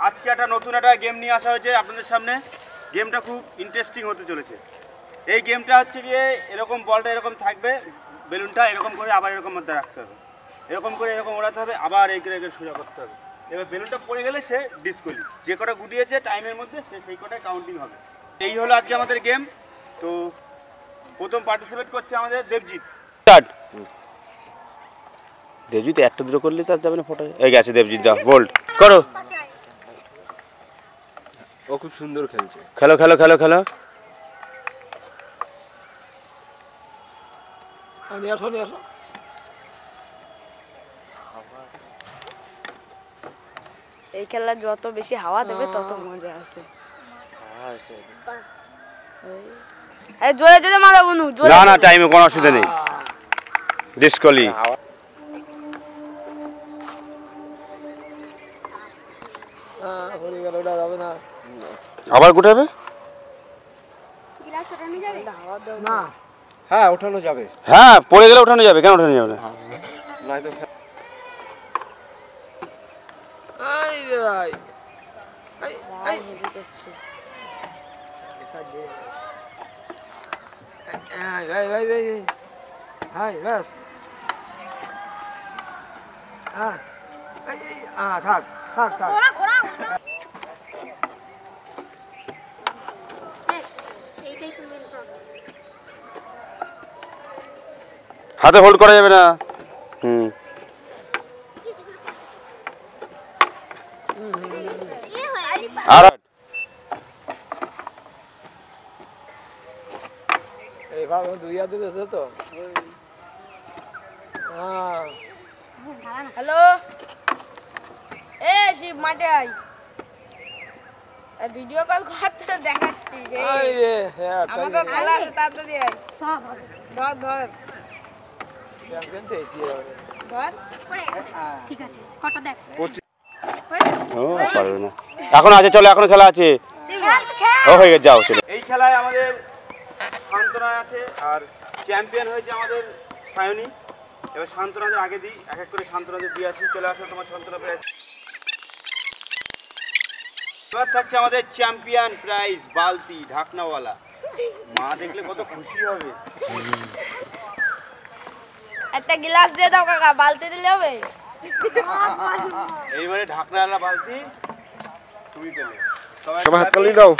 আজকে একটা নতুন একটা গেম নিয়ে আসা হয়েছে আপনাদের সামনে। গেমটা খুব ইন্টারেস্টিং হতে চলেছে। এই গেমটা হচ্ছে গিয়ে এরকম বলটা এরকম থাকবে, বেলুনটা এরকম করে আবার এরকম মধ্যে রাখতে হবে, এরকম করে এরকম ওড়াতে হবে, আবার এই করে সোজা করতে হবে। এবার বেলুনটা পড়ে গেলে সে ডিসকোয়ালি, যে কটা গুটিয়েছে টাইমের মধ্যে সে সেই কটায় কাউন্টিং হবে। এই হলো আজকে আমাদের গেম। তো প্রথম পার্টিসিপেট করছে আমাদের দেবজিৎ। দেবজিৎ একটা দুটো করলে তার যাবে না ফটো। এই গেছে দেবজিৎ, যা বোল্ড করো। ও খুব সুন্দর খেলছে। খেলো খেলো খেলো খেলো। এই খেলা যত বেশি হাওয়া দেবে তত মজা আছে। এই জোরে জোরে মারো বনু, জোরে। না না, টাইমে কোনো অসুবিধা নেই। ডিসকোয়ালি। আবার গুটাবে না, হ্যাঁ ওঠানো যাবে। হ্যাঁ পড়ে গেলে ওঠানো যাবে, কেন ওঠানো যাবে না? থাক থাক থাক। হাতে হোল্ড করা যাবে না। আর এইভাবে দুই হাতে দিয়েছে তো। হ্যালো, এ শিব মাঠে আই, ভিডিও কল করতে দেখাচ্ছি। আমাকে খেলা আছে, তাড়াতাড়ি আই। ধর ধর ধর। ঠিক আছে, কটা দেখ। ও পারবে না এখন। আছে চলো, এখনো খেলা আছে। ও হয়ে গেছে, যাও চলো। এই খেলায় আমাদের শান্তনা আছে আর চ্যাম্পিয়ন হয়েছে আমাদের সায়নী। এবার শান্তনাদের আগে দিই, এক এক করে শান্তনাদের দিয়ে আসি। চলে আসো তোমার শান্তনা প্রাইজ। এবার থাকছে আমাদের চ্যাম্পিয়ন প্রাইজ, বালতি ঢাকনাওয়ালা। মা দেখলে কত খুশি হবে। একটা গ্লাস দিয়ে দাও কাকা, বালতি দিলে হবে। এইবারে ঢাকনাওয়ালা বালতি তুমি পেলে। সবাই হাত তালি দাও।